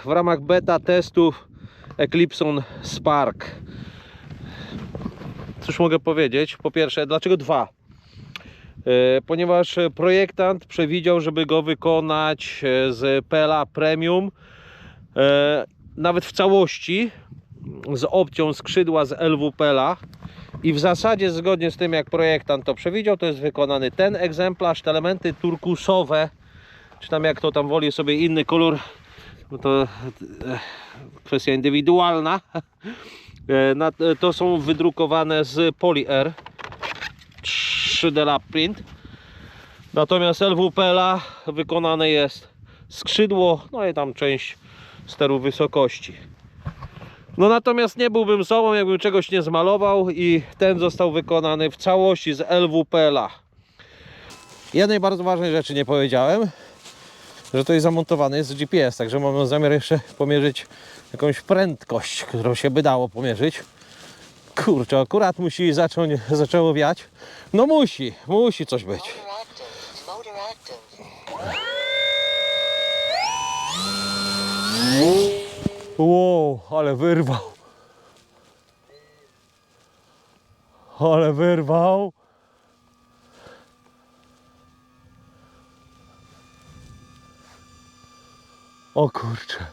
w ramach beta testów Eclipson Spark. Cóż mogę powiedzieć? Po pierwsze, dlaczego 2? Ponieważ projektant przewidział, żeby go wykonać z PLA Premium, nawet w całości, z opcją skrzydła z LWPLA, i w zasadzie zgodnie z tym, jak projektant to przewidział, to jest wykonany ten egzemplarz. Te elementy turkusowe, czy tam jak to tam woli sobie inny kolor, no to kwestia indywidualna, to są wydrukowane z Poly-Air 3D Lab Print. Natomiast LWPLA wykonane jest skrzydło, no i tam część steru wysokości. No natomiast nie byłbym sobą, jakbym czegoś nie zmalował, i ten został wykonany w całości z LWPLA. Jednej bardzo ważnej rzeczy nie powiedziałem, że to jest zamontowany jest GPS, także mamy zamiar jeszcze pomierzyć jakąś prędkość, którą się by dało pomierzyć. Kurczę, akurat zaczęło wiać. No musi coś być. Wow, ale wyrwał. Ale wyrwał. O kurczę.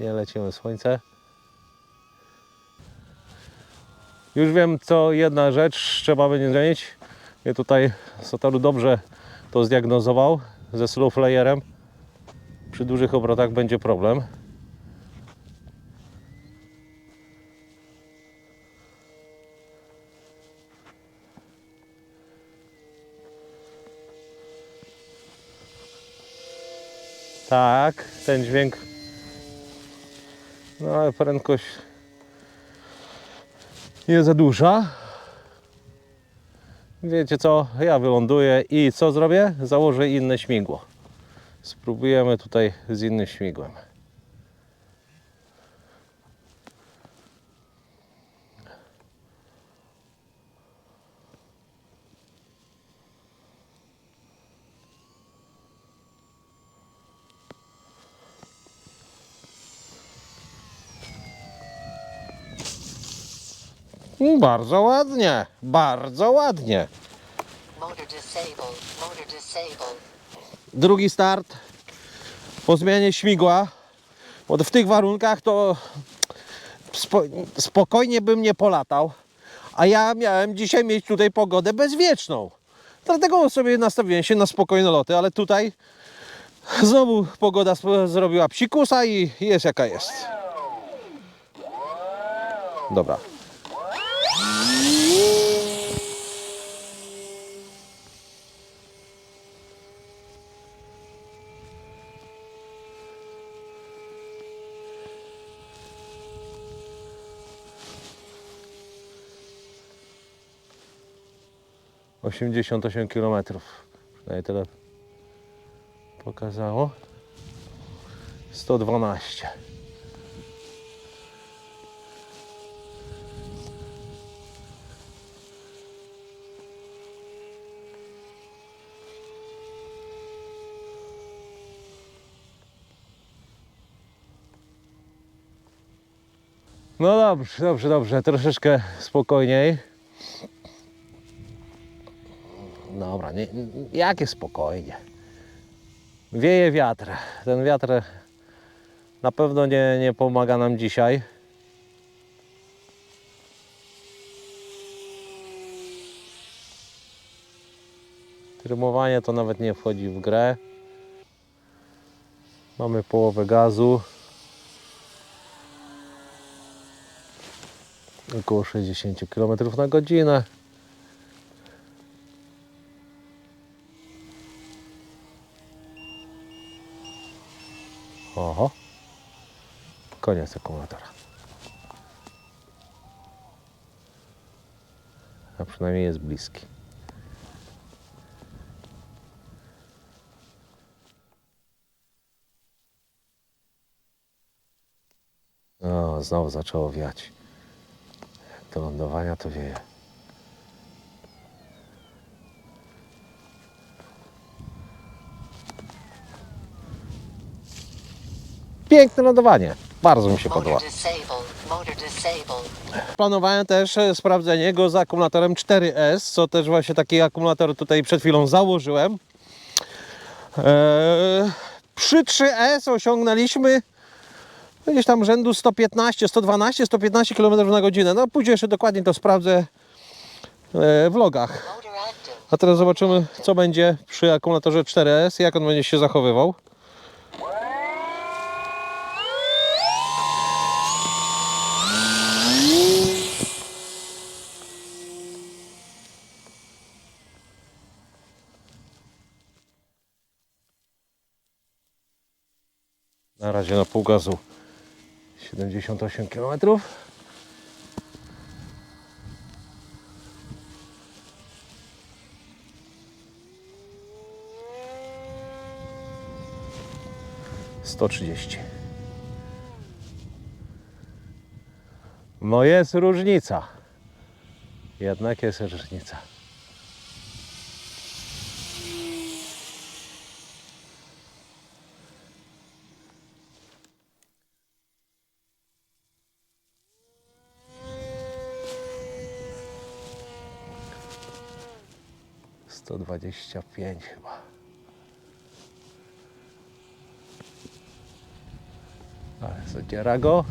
Nie lecimy w słońce. Już wiem, co jedna rzecz trzeba będzie zmienić. Ja tutaj Satoru dobrze to zdiagnozował ze slow flyerem. Przy dużych obrotach będzie problem. Tak, ten dźwięk. No ale prędkość nie za duża. Wiecie co? Ja wyląduję i co zrobię? Założę inne śmigło. Spróbujemy tutaj z innym śmigłem. Bardzo ładnie, bardzo ładnie. Drugi start po zmianie śmigła, bo w tych warunkach to spokojnie bym nie polatał, a ja miałem dzisiaj mieć tutaj pogodę bezwieczną. Dlatego sobie nastawiłem się na spokojne loty, ale tutaj znowu pogoda zrobiła psikusa i jest jaka jest. Dobra. - 88 km. Przynajmniej tyle pokazało. 112. No dobrze, troszeczkę spokojniej. Dobra, jakie spokojnie. Wieje wiatr. Ten wiatr na pewno nie pomaga nam dzisiaj. Trymowanie to nawet nie wchodzi w grę. Mamy połowę gazu. Około 60 km na godzinę. Oho. Koniec akumulatora. A przynajmniej jest bliski. O, znowu zaczęło wiać. Do lądowania to wieje. piękne lądowanie. Bardzo mi się podoba. Planowałem też sprawdzenie go z akumulatorem 4S, co też właśnie taki akumulator tutaj przed chwilą założyłem. Przy 3S osiągnęliśmy gdzieś tam rzędu 115, 112, 115 km na godzinę. No później jeszcze dokładnie to sprawdzę w logach. A teraz zobaczymy, co będzie przy akumulatorze 4S, jak on będzie się zachowywał. Na razie na pół gazu 78 km. No jest różnica. Jednak jest różnica. Sto 125 chyba. Ale zadziera go.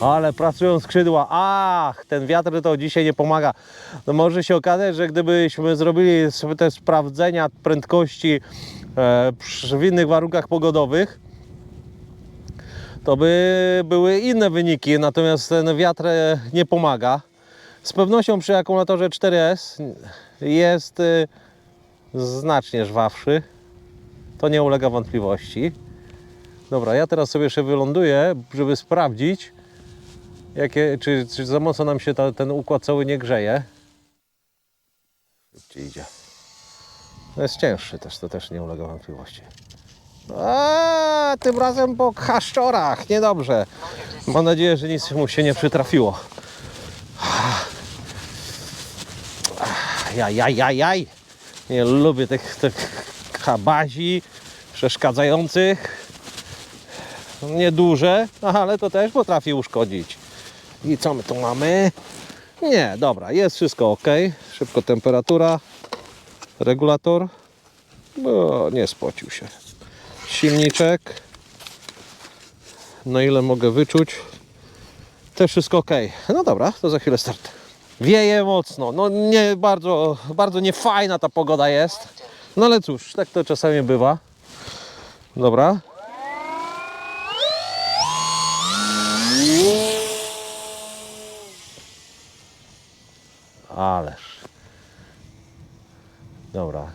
Ale pracują skrzydła. Ach, ten wiatr to dzisiaj nie pomaga. No może się okazać, że gdybyśmy zrobili sobie te sprawdzenia prędkości w innych warunkach pogodowych, to by były inne wyniki, natomiast ten wiatr nie pomaga. Z pewnością przy akumulatorze 4S jest znacznie żwawszy. To nie ulega wątpliwości. Dobra, ja teraz sobie jeszcze wyląduję, żeby sprawdzić, czy za mocno nam się ten układ cały nie grzeje. Szybciej idzie. No jest cięższy też, to też nie ulega wątpliwości. Tym razem po kaszczorach, niedobrze. Mam nadzieję, że nic mu się nie przytrafiło. Jaj. Nie lubię tych kabazi przeszkadzających. Nieduże, ale to też potrafi uszkodzić. I co my tu mamy? Nie, dobra, jest wszystko ok. Szybko temperatura. Regulator. No, nie spocił się. Silniczek. Na ile mogę wyczuć. Też wszystko ok. No dobra, to za chwilę start. Wieje mocno. No nie, bardzo niefajna ta pogoda jest. No ale cóż, tak to czasami bywa. Dobra. Ależ. Dobra.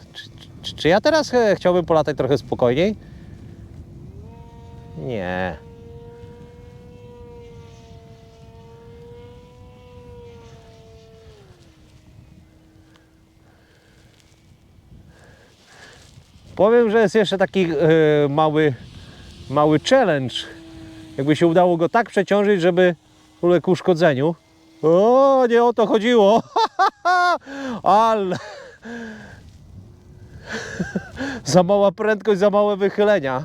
Czy ja teraz chciałbym polatać trochę spokojniej? Nie. Powiem, że jest jeszcze taki mały challenge. Jakby się udało go tak przeciążyć, żeby uległ uszkodzeniu. O, nie o to chodziło. Ale za mała prędkość, za małe wychylenia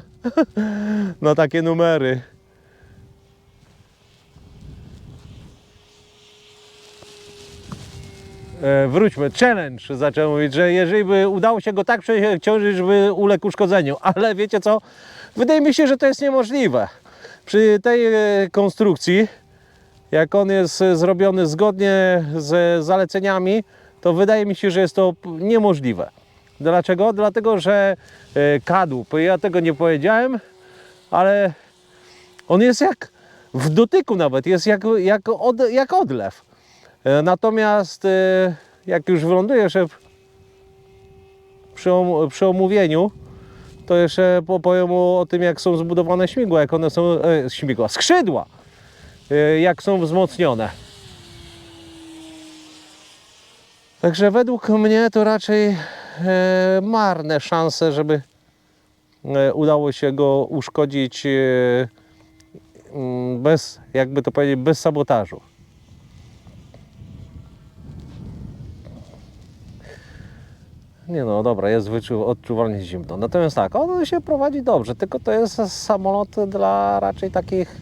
na takie numery. Wróćmy, challenge zacząłem mówić, że jeżeli by udało się go tak przeciążyć, żeby uległ uszkodzeniu, ale wiecie co? Wydaje mi się, że to jest niemożliwe. Przy tej konstrukcji, jak on jest zrobiony zgodnie z zaleceniami, to wydaje mi się, że jest to niemożliwe. Dlaczego? Dlatego, że kadłub, ja tego nie powiedziałem, ale on jest jak w dotyku nawet, jest jak odlew. Natomiast jak już wylądujesz przy omówieniu, to jeszcze powiem o tym, jak są zbudowane śmigła, jak one są, skrzydła, jak są wzmocnione. Także według mnie to raczej marne szanse, żeby udało się go uszkodzić bez, jakby to powiedzieć, bez sabotażu. Nie no, dobra, jest odczuwalnie zimno. Natomiast tak, on się prowadzi dobrze, tylko to jest samolot dla raczej takich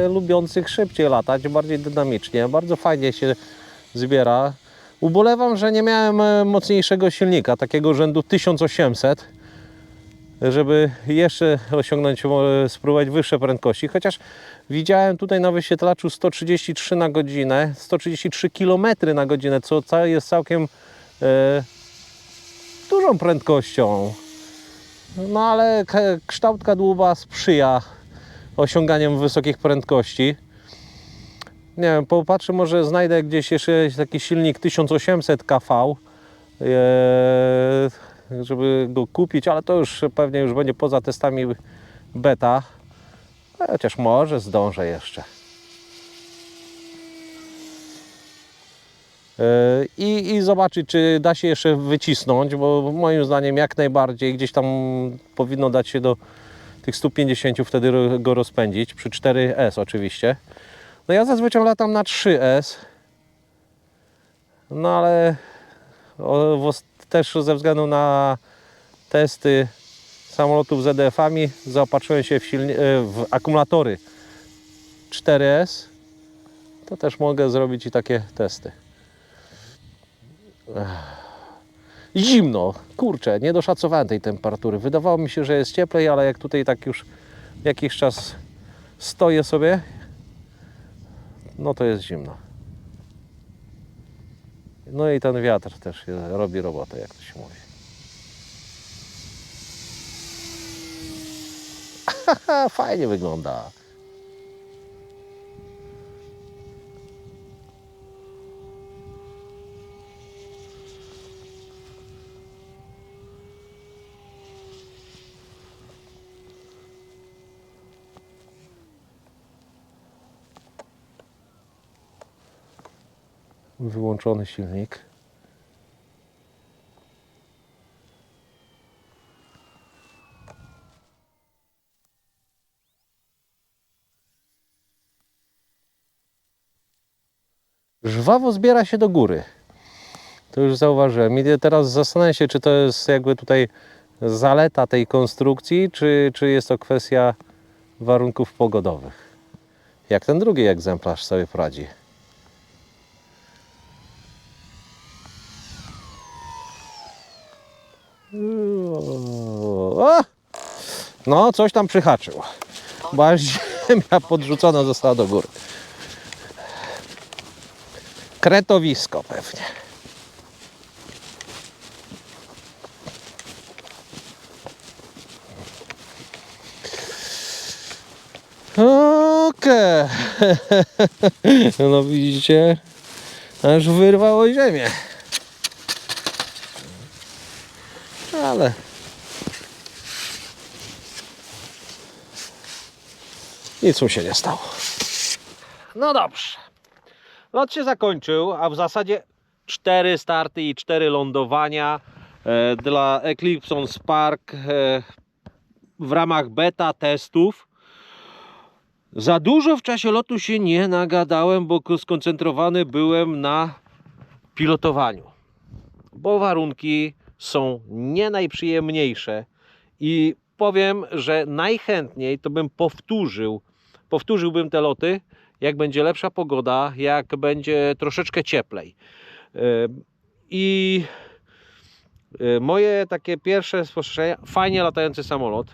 lubiących szybciej latać, bardziej dynamicznie. Bardzo fajnie się zbiera. Ubolewam, że nie miałem mocniejszego silnika, takiego rzędu 1800, żeby jeszcze osiągnąć, spróbować wyższe prędkości. Chociaż widziałem tutaj na wyświetlaczu 133 na godzinę, 133 km na godzinę, co jest całkiem dużą prędkością. No ale kształt kadłuba sprzyja osiąganiom wysokich prędkości. Nie wiem, popatrzę, może znajdę gdzieś jeszcze taki silnik 1800 kV, żeby go kupić, ale to już pewnie już będzie poza testami beta. Chociaż może zdążę jeszcze. I zobaczyć, czy da się jeszcze wycisnąć, bo moim zdaniem jak najbardziej gdzieś tam powinno dać się do tych 150, wtedy go rozpędzić, przy 4S oczywiście. No ja zazwyczaj latam na 3S, no ale też ze względu na testy samolotów z EDF-ami zaopatrzyłem się w akumulatory 4S, to też mogę zrobić i takie testy. Zimno, kurczę, nie doszacowałem tej temperatury. Wydawało mi się, że jest cieplej, ale jak tutaj tak już jakiś czas stoję sobie, no to jest zimno. No i ten wiatr też robi robotę, jak to się mówi. Fajnie wygląda. Wyłączony silnik. Żwawo zbiera się do góry. To już zauważyłem. I teraz zastanawiam się, czy to jest jakby tutaj zaleta tej konstrukcji, czy jest to kwestia warunków pogodowych. Jak ten drugi egzemplarz sobie poradzi. O! No, coś tam przyhaczył. Bo aż ziemia podrzucona została do góry. Kretowisko pewnie. Okej. No widzicie, aż wyrwało ziemię. Ale nic mu się nie stało. No dobrze. Lot się zakończył, a w zasadzie 4 starty i 4 lądowania dla Eclipse on Spark w ramach beta testów. Za dużo w czasie lotu się nie nagadałem, bo skoncentrowany byłem na pilotowaniu. Bo warunki są nie najprzyjemniejsze i powiem, że najchętniej to bym powtórzyłbym te loty, jak będzie lepsza pogoda, jak będzie troszeczkę cieplej. I moje takie pierwsze spostrzeżenia, fajnie latający samolot.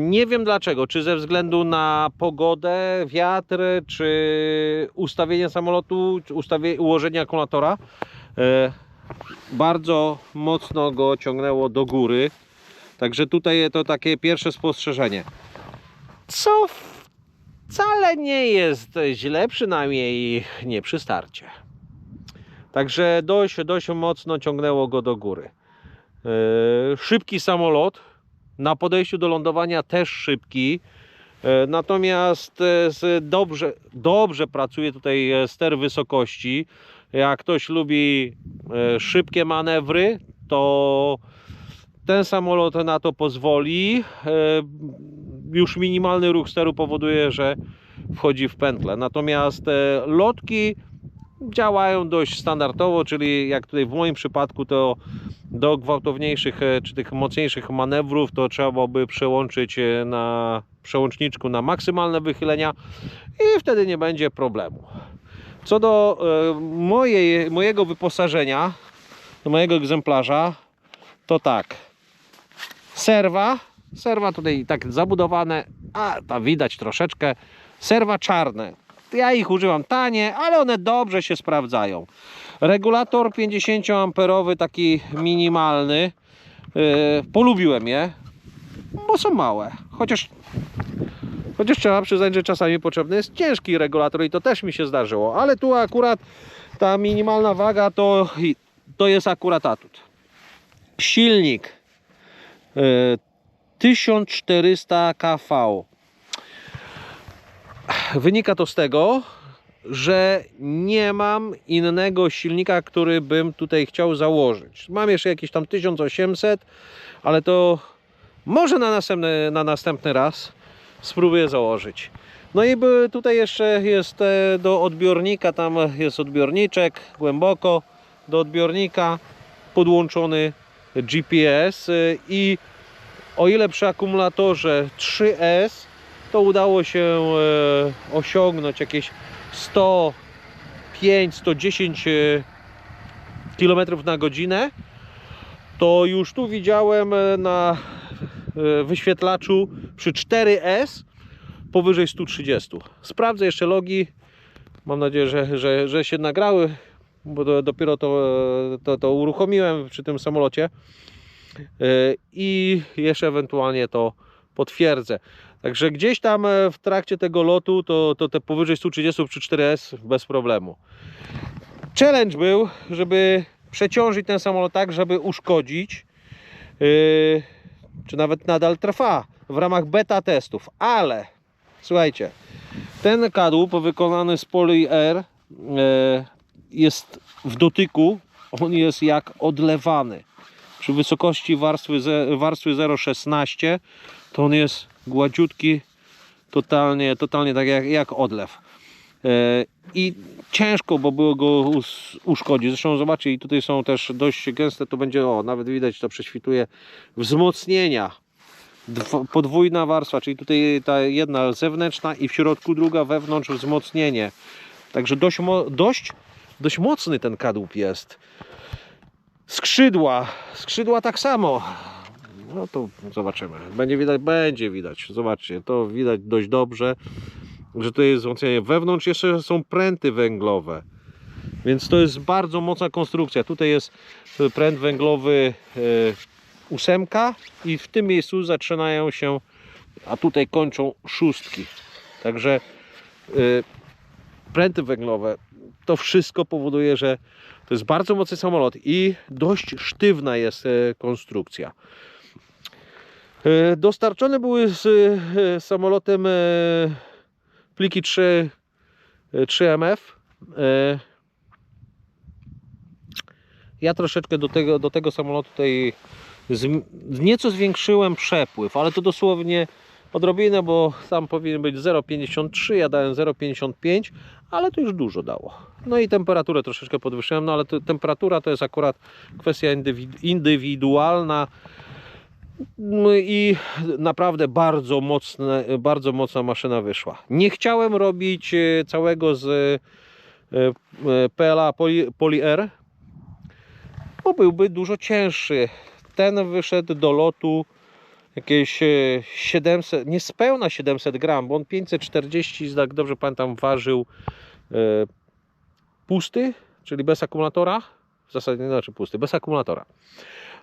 Nie wiem dlaczego, czy ze względu na pogodę, wiatr, czy ustawienie samolotu, czy ułożenie akumulatora. Bardzo mocno go ciągnęło do góry. Także tutaj to takie pierwsze spostrzeżenie. Co wcale nie jest źle, przynajmniej nie przy starcie. Także dość mocno ciągnęło go do góry. Szybki samolot. Na podejściu do lądowania też szybki. Natomiast dobrze pracuje tutaj ster wysokości. Jak ktoś lubi szybkie manewry, to ten samolot na to pozwoli. Już minimalny ruch steru powoduje, że wchodzi w pętlę. Natomiast lotki działają dość standardowo, czyli jak tutaj w moim przypadku, to do gwałtowniejszych czy tych mocniejszych manewrów to trzeba by przełączyć na przełączniczku na maksymalne wychylenia i wtedy nie będzie problemu. Co do mojego wyposażenia, do mojego egzemplarza, to tak, serwa tutaj tak zabudowane, a tam widać troszeczkę, serwa czarne. Ja ich używam tanie, ale one dobrze się sprawdzają. Regulator 50 amperowy, taki minimalny. Polubiłem je, bo są małe. Chociaż trzeba przyznać, że czasami potrzebny jest ciężki regulator i to też mi się zdarzyło. Ale tu akurat ta minimalna waga to jest akurat atut. Silnik 1400 kV. Wynika to z tego, że nie mam innego silnika, który bym tutaj chciał założyć. Mam jeszcze jakieś tam 1800, ale to może na następny raz spróbuję założyć. No i tutaj jeszcze jest do odbiornika, tam jest odbiorniczek głęboko do odbiornika podłączony GPS i o ile przy akumulatorze 3S to udało się osiągnąć jakieś 105-110 km na godzinę, to już tu widziałem na wyświetlaczu przy 4S powyżej 130. Sprawdzę jeszcze logi. Mam nadzieję, że się nagrały, bo dopiero to uruchomiłem przy tym samolocie i jeszcze ewentualnie to potwierdzę. Także gdzieś tam w trakcie tego lotu to te powyżej 130 przy 4S bez problemu. Challenge był, żeby przeciążyć ten samolot tak, żeby uszkodzić, czy nawet nadal trwa w ramach beta testów, ale słuchajcie, ten kadłub wykonany z Poly-Air jest w dotyku, on jest jak odlewany. Przy wysokości warstwy 0,16 to on jest gładziutki, totalnie tak jak odlew. I ciężko by było go uszkodzić. Zresztą zobaczcie, i tutaj są też dość gęste, to będzie, nawet widać, to prześwituje, wzmocnienia. Podwójna warstwa, czyli tutaj ta jedna zewnętrzna i w środku druga wewnątrz wzmocnienie. Także dość mocny ten kadłub jest. Skrzydła tak samo. No to zobaczymy. Będzie widać. Zobaczcie, to widać dość dobrze, że to jest wzmocnienie. Wewnątrz jeszcze są pręty węglowe. Więc to jest bardzo mocna konstrukcja. Tutaj jest pręt węglowy 8 i w tym miejscu zaczynają się, a tutaj kończą 6. Także pręty węglowe, to wszystko powoduje, że to jest bardzo mocny samolot i dość sztywna jest konstrukcja. Dostarczone były z samolotem pliki 3MF. Ja troszeczkę do tego samolotu tutaj nieco zwiększyłem przepływ, ale to dosłownie odrobinę, bo tam powinien być 0,53, ja dałem 0,55, ale to już dużo dało. No i temperaturę troszeczkę podwyższyłem, no ale temperatura to jest akurat kwestia indywidualna i naprawdę bardzo mocna maszyna wyszła. Nie chciałem robić całego z PLA Poly-Air, bo byłby dużo cięższy. Ten wyszedł do lotu jakieś 700, niespełna 700 gram, bo on 540, jak dobrze pamiętam, ważył pusty, czyli bez akumulatora. W zasadzie nie, znaczy pusty, bez akumulatora.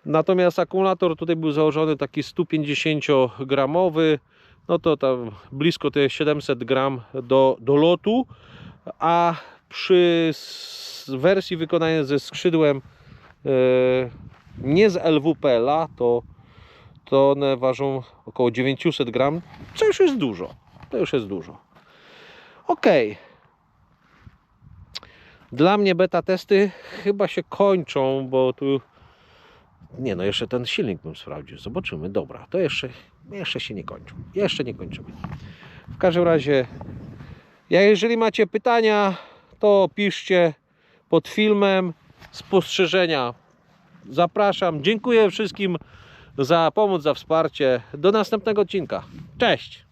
Natomiast akumulator tutaj był założony taki 150 gramowy, no to tam blisko te 700 gram do lotu, a przy wersji wykonanej ze skrzydłem nie z LWPL-a, to one ważą około 900 gram, co już jest dużo. To już jest dużo. Ok. Dla mnie beta testy chyba się kończą, bo tu Nie no, jeszcze ten silnik bym sprawdził. Zobaczymy. Dobra, to jeszcze się nie kończył. Jeszcze nie kończymy. W każdym razie, jeżeli macie pytania, to piszcie pod filmem, spostrzeżenia. Zapraszam. Dziękuję wszystkim za pomoc, za wsparcie. Do następnego odcinka. Cześć!